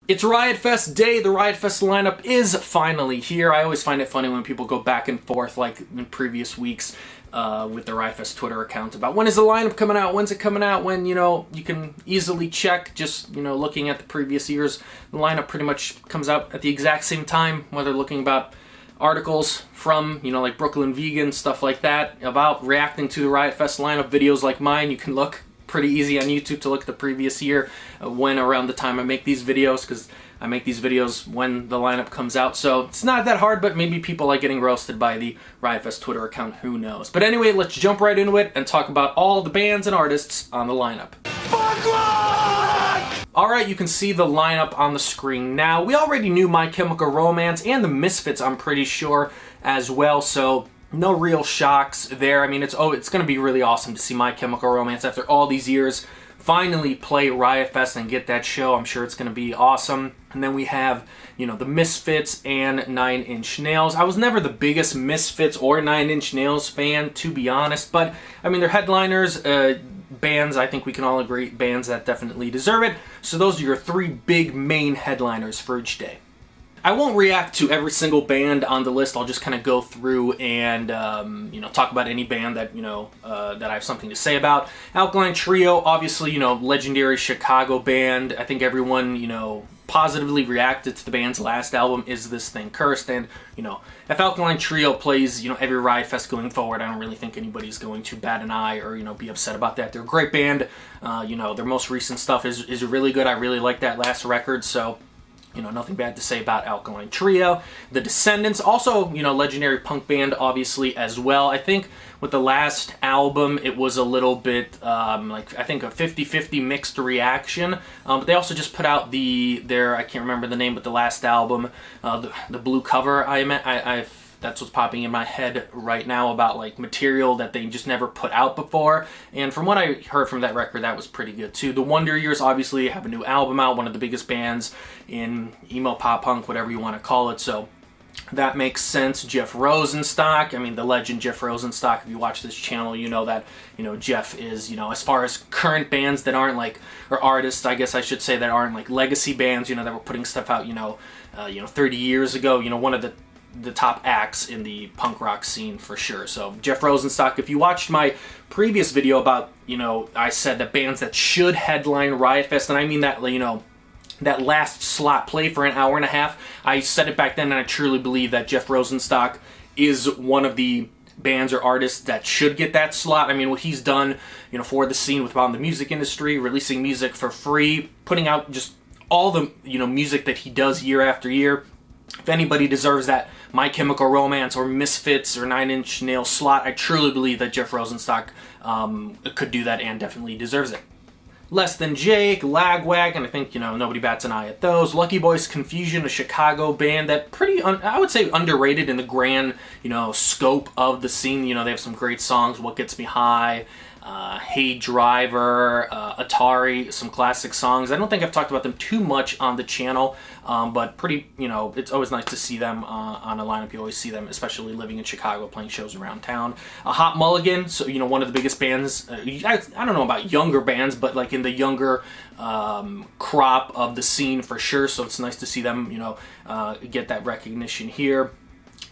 It's Riot Fest day. The Riot Fest lineup is finally here. I always find it funny when people go back and forth like in previous weeks with the Riot Fest Twitter account about when is the lineup coming out, when's it coming out, when, you know, you can easily check just, you know, looking at the previous years. The lineup pretty much comes out at the exact same time, whether looking about articles from, you know, like Brooklyn Vegan, stuff like that, about reacting to the Riot Fest lineup, videos like mine. You can look pretty easy on YouTube to look at the previous year when around the time I make these videos, because I make these videos when the lineup comes out, so it's not that hard, but maybe people like getting roasted by the Riot Fest Twitter account, who knows. But anyway, let's jump right into it and talk about all the bands and artists on the lineup. Alright, you can see the lineup on the screen now. We already knew My Chemical Romance and the Misfits, I'm pretty sure, as well, so no real shocks there. I mean, it's going to be really awesome to see My Chemical Romance after all these years finally play Riot Fest and get that show. I'm sure it's going to be awesome. And then we have, you know, the Misfits and 9 Inch Nails. I was never the biggest Misfits or 9 Inch Nails fan, to be honest, but I mean, they're headliners, bands, I think we can all agree, bands that definitely deserve it. So those are your three big main headliners for each day. I won't react to every single band on the list. I'll just kind of go through and, you know, talk about any band that, you know, that I have something to say about. Alkaline Trio, obviously, you know, legendary Chicago band. I think everyone, you know, positively reacted to the band's last album, Is This Thing Cursed? And, you know, if Alkaline Trio plays, you know, every Riot Fest going forward, I don't really think anybody's going to bat an eye or, you know, be upset about that. They're a great band. You know, their most recent stuff is really good. I really like that last record, so, you know, nothing bad to say about Alkaline Trio. The Descendants, also, you know, legendary punk band, obviously, as well. I think with the last album, it was a little bit, like, I think a 50-50 mixed reaction. But they also just put out their, I can't remember the name, but the last album, the blue cover, that's what's popping in my head right now about, like, material that they just never put out before. And from what I heard from that record, that was pretty good too. The Wonder Years obviously have a new album out, one of the biggest bands in emo pop punk, whatever you want to call it, so that makes sense. Jeff Rosenstock, I mean, the legend Jeff Rosenstock, if you watch this channel, you know that, you know, Jeff is, you know, as far as current bands that aren't like, or artists, I guess I should say, that aren't like legacy bands, you know, that were putting stuff out, you know, 30 years ago, you know, one of the top acts in the punk rock scene for sure. So Jeff Rosenstock, if you watched my previous video about, you know, I said that bands that should headline Riot Fest, and I mean that, you know, that last slot play for an hour and a half, I said it back then, and I truly believe that Jeff Rosenstock is one of the bands or artists that should get that slot. I mean, what he's done, you know, for the scene with the music industry, releasing music for free, putting out just all the, you know, music that he does year after year. If anybody deserves that My Chemical Romance or Misfits or 9 Inch Nails slot, I truly believe that Jeff Rosenstock could do that and definitely deserves it. Less Than Jake, Lagwag, and I think, you know, nobody bats an eye at those. Lucky Boys Confusion, a Chicago band that pretty, I would say, underrated in the grand, you know, scope of the scene. You know, they have some great songs, What Gets Me High, Hey Driver, Atari, some classic songs. I don't think I've talked about them too much on the channel, but pretty, you know, it's always nice to see them on a lineup. You always see them, especially living in Chicago, playing shows around town. Hot Mulligan, so, you know, one of the biggest bands, I don't know about younger bands, but like in the younger crop of the scene for sure, so it's nice to see them, you know, get that recognition here.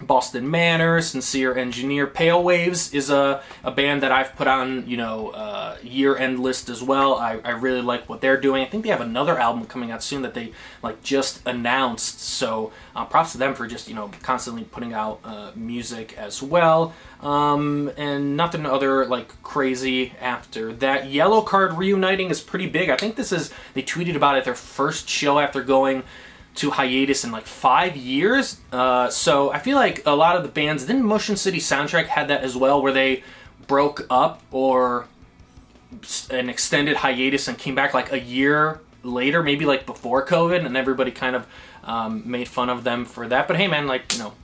Boston Manor, Sincere Engineer. Pale Waves is a band that I've put on, you know, year-end list as well. I really like what they're doing. I think they have another album coming out soon that they, like, just announced, so props to them for just, you know, constantly putting out music as well. And nothing other, like, crazy after that. Yellow Card reuniting is pretty big. I think this is, they tweeted about it, their first show after going to hiatus in like 5 years. So I feel like a lot of the bands, didn't Motion City Soundtrack had that as well, where they broke up or an extended hiatus and came back like a year later, maybe like before COVID, and everybody kind of made fun of them for that. But hey man, like, you know,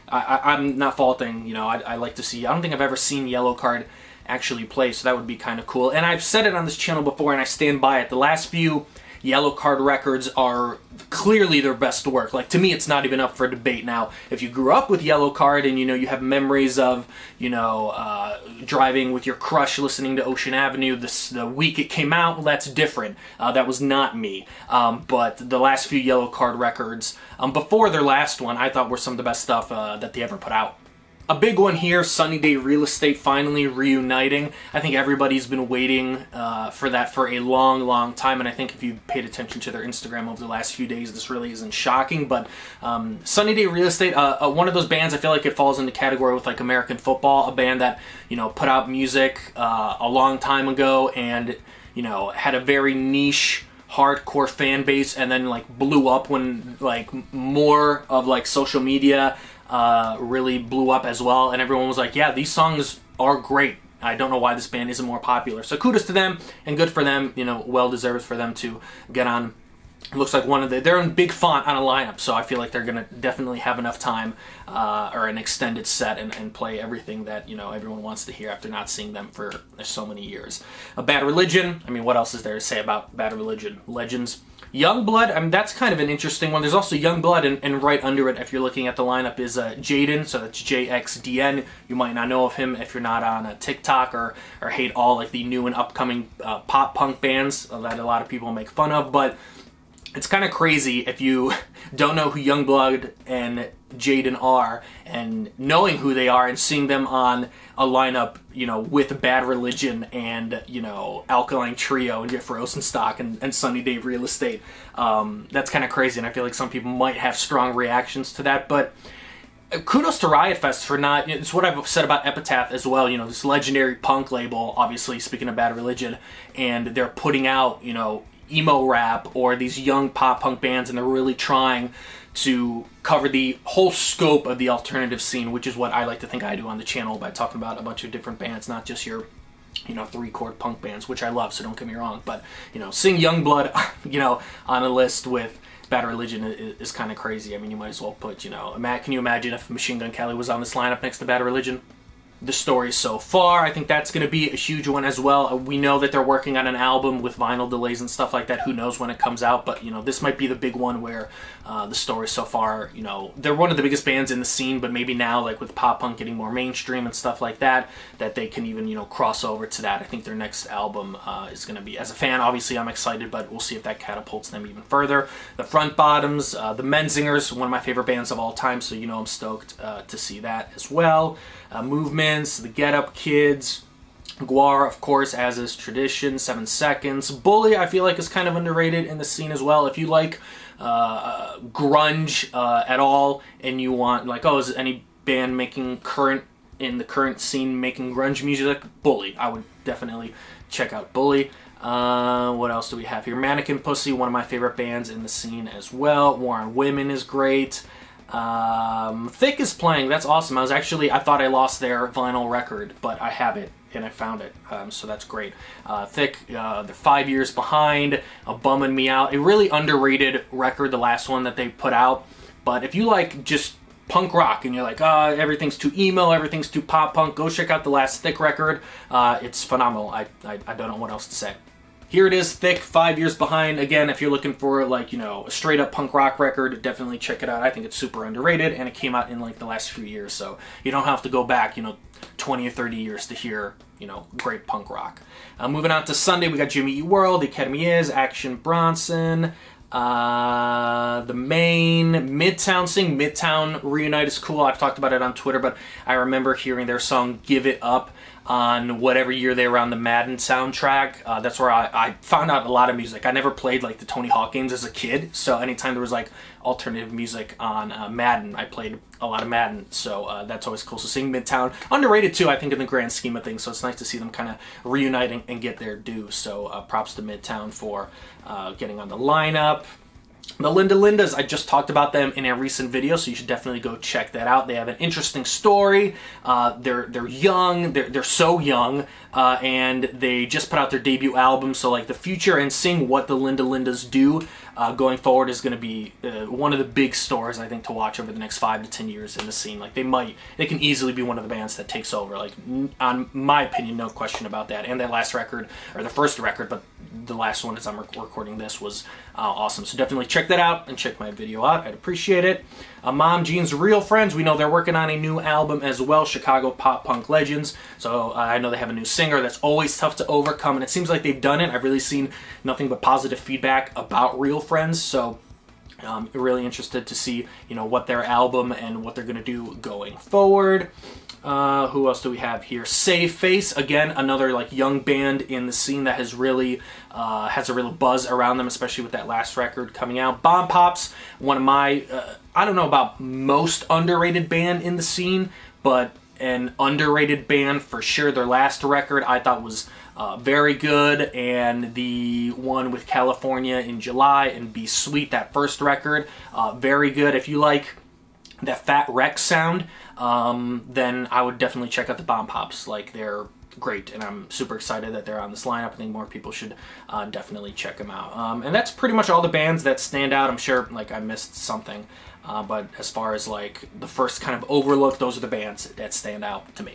I'm not faulting, you know, I like to see, I don't think I've ever seen Yellow Card actually play, so that would be kind of cool. And I've said it on this channel before, and I stand by it. The last few Yellow Card Records are clearly their best work. Like, to me, it's not even up for debate. Now, if you grew up with Yellow Card and, you have memories of, driving with your crush listening to Ocean Avenue the week it came out, well, that's different. That was not me. But the last few Yellow Card records, before their last one, I thought were some of the best stuff that they ever put out. A big one here, Sunny Day Real Estate finally reuniting. I think everybody's been waiting for that for a long, long time, and I think if you paid attention to their Instagram over the last few days, this really isn't shocking, but Sunny Day Real Estate, one of those bands, I feel like it falls in the category with like American Football, a band that, put out music a long time ago and, had a very niche hardcore fan base, and then like blew up when like more of like social media really blew up as well, and everyone was like, yeah, these songs are great. I don't know why this band isn't more popular. So kudos to them, and good for them, well deserved for them to get on. It looks like they're in big font on a lineup, so I feel like they're going to definitely have enough time or an extended set and play everything that, everyone wants to hear after not seeing them for so many years. Bad Religion, what else is there to say about Bad Religion? Legends. Youngblood, that's kind of an interesting one. There's also Youngblood, and right under it, if you're looking at the lineup, is Jaden, so that's JXDN. You might not know of him if you're not on TikTok or hate all like the new and upcoming pop punk bands that a lot of people make fun of, but it's kind of crazy if you don't know who Youngblood and Jaden are, and knowing who they are and seeing them on a lineup, with Bad Religion and, Alkaline Trio and Jeff Rosenstock and Sunny Day Real Estate. That's kind of crazy, and I feel like some people might have strong reactions to that, but kudos to Riot Fest for not, it's what I've said about Epitaph as well, this legendary punk label, obviously, speaking of Bad Religion, and they're putting out, emo rap or these young pop punk bands, and they're really trying to cover the whole scope of the alternative scene, which is what I like to think I do on the channel by talking about a bunch of different bands, not just your 3-chord punk bands, which I love, so don't get me wrong, but seeing Youngblood on a list with Bad Religion is kind of crazy. You might as well put, can you imagine if Machine Gun Kelly was on this lineup next to Bad Religion? The story so far, I think that's going to be a huge one as well. We know that they're working on an album with vinyl delays and stuff like that. Who knows when it comes out, but this might be the big one where the story so far, they're one of the biggest bands in the scene, but maybe now, like with pop punk getting more mainstream and stuff like that, that they can even cross over to that. I think their next album is going to be, as a fan, obviously I'm excited, but we'll see if that catapults them even further. The Front Bottoms, the Menzingers, one of my favorite bands of all time, so I'm stoked to see that as well. Movements, the Get Up Kids, Guar, of course, as is tradition, 7 Seconds. Bully, I feel like, is kind of underrated in the scene as well. If you like grunge at all, and you want, like, is any band in the current scene making grunge music? Bully. I would definitely check out Bully. What else do we have here? Mannequin Pussy, one of my favorite bands in the scene as well. War on Women is great. Thick is playing. That's awesome. I thought I lost their vinyl record, but I have it and I found it, so that's great. Thick, they're 5 years behind, bumming me out. A really underrated record, the last one that they put out, but if you like just punk rock and you're like, everything's too emo, everything's too pop punk, go check out the last Thick record. It's phenomenal. I don't know what else to say. Here it is, Thick, 5 years behind. Again, if you're looking for a straight up punk rock record, definitely check it out. I think it's super underrated, and it came out in the last few years, so you don't have to go back 20 or 30 years to hear great punk rock. Moving on to Sunday, we got Jimmy Eat World, The Academy Is, Action Bronson, The Main, Midtown. Seeing Midtown reunite is cool. I've talked about it on Twitter, but I remember hearing their song Give It Up on whatever year they were on the Madden soundtrack. That's where I found out a lot of music. I never played the Tony Hawk games as a kid, so anytime there was alternative music on Madden, I played a lot of Madden, so that's always cool. So seeing Midtown, underrated too, I think, in the grand scheme of things, so it's nice to see them kind of reuniting and get their due, so props to Midtown for getting on the lineup. The Linda Lindas, I just talked about them in a recent video, so you should definitely go check that out. They have an interesting story. They're young. They're so young, and they just put out their debut album. So the future and seeing what the Linda Lindas do going forward is going to be one of the big stars, I think, to watch over the next 5 to 10 years in the scene. Like, they can easily be one of the bands that takes over. Like, on my opinion, no question about that. And their last record, or the first record, but the last one as I'm recording this was awesome. So definitely check that out and check my video out. I'd appreciate it. Mom Jean's Real Friends, we know they're working on a new album as well, Chicago Pop Punk Legends. So I know they have a new singer. That's always tough to overcome, and it seems like they've done it. I've really seen nothing but positive feedback about Real Friends, so really interested to see, you know, what their album and what they're going to do going forward. Who else do we have here? Save Face, again, another like young band in the scene that has really has a real buzz around them, especially with that last record coming out. Bomb Pops, one of my I don't know about most underrated band in the scene, but an underrated band for sure. Their last record I thought was very good, and the one with California in July and Be Sweet, that first record, very good. If you like that Fat Wreck sound, then I would definitely check out the Bomb Pops. Like, they're great, and I'm super excited that they're on this lineup. I think more people should definitely check them out. And that's pretty much all the bands that stand out. I'm sure like I missed something, but as far as like the first kind of overlook, those are the bands that stand out to me.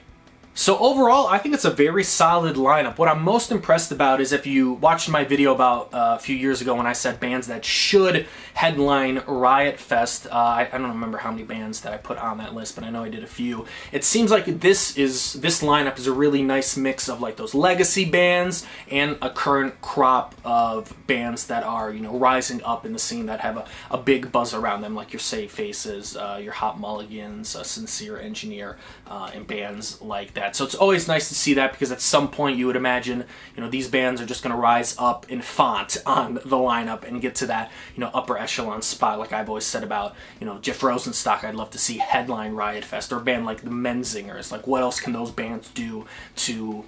So overall, I think it's a very solid lineup. What I'm most impressed about is, if you watched my video about a few years ago when I said bands that should headline Riot Fest, I don't remember how many bands that I put on that list, but I know I did a few. It seems like this lineup is a really nice mix of like those legacy bands and a current crop of bands that are, you know, rising up in the scene, that have a big buzz around them, like your Save Faces, your Hot Mulligans, Sincere Engineer, and bands like that. So it's always nice to see that, because at some point you would imagine, you know, these bands are just going to rise up in font on the lineup and get to that, you know, upper echelon spot. Like I've always said about, you know, Jeff Rosenstock, I'd love to see headline Riot Fest, or a band like the Menzingers. Like, what else can those bands do to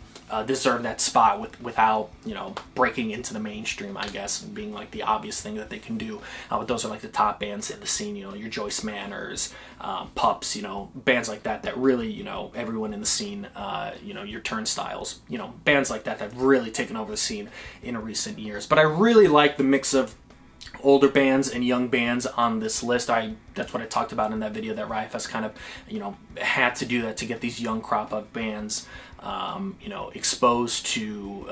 deserve that spot without, you know, breaking into the mainstream, I guess, and being like the obvious thing that they can do. But those are like the top bands in the scene, you know, your Joyce Manners, Pups, you know, bands like that really, you know, everyone in the scene, you know, your Turnstiles, you know, bands like that have really taken over the scene in recent years. But I really like the mix of older bands and young bands on this list. That's what I talked about in that video, that Riot Fest kind of, you know, had to do that to get these young crop of bands, you know, exposed to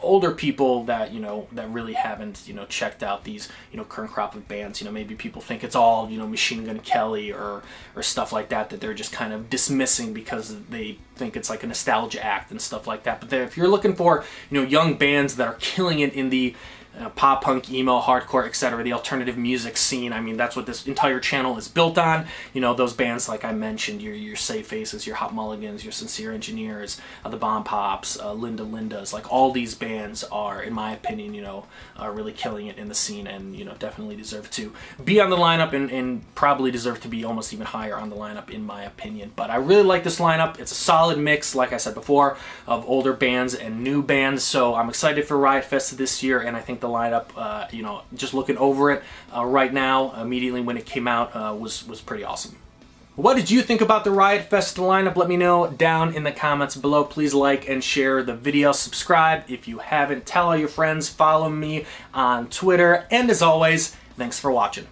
older people that, you know, that really haven't, you know, checked out these, you know, current crop of bands. You know, maybe people think it's all, you know, Machine Gun Kelly or stuff like that they're just kind of dismissing because they think it's like a nostalgia act and stuff like that. But if you're looking for, you know, young bands that are killing it in the pop punk, emo, hardcore, etc., the alternative music scene, I mean, that's what this entire channel is built on. You know, those bands like I mentioned, your Save Faces, your Hot Mulligans, your Sincere Engineers, the Bomb Pops, Linda Lindas, like all these bands are, in my opinion, you know, really killing it in the scene, and, you know, definitely deserve to be on the lineup, and probably deserve to be almost even higher on the lineup, in my opinion. But I really like this lineup. It's a solid mix, like I said before, of older bands and new bands. So I'm excited for Riot Fest this year, and I think the lineup, you know, just looking over it right now, immediately when it came out, was pretty awesome. What did you think about the Riot Fest lineup? Let me know down in the comments below. Please like and share the video. Subscribe if you haven't. Tell all your friends. Follow me on Twitter. And as always, thanks for watching.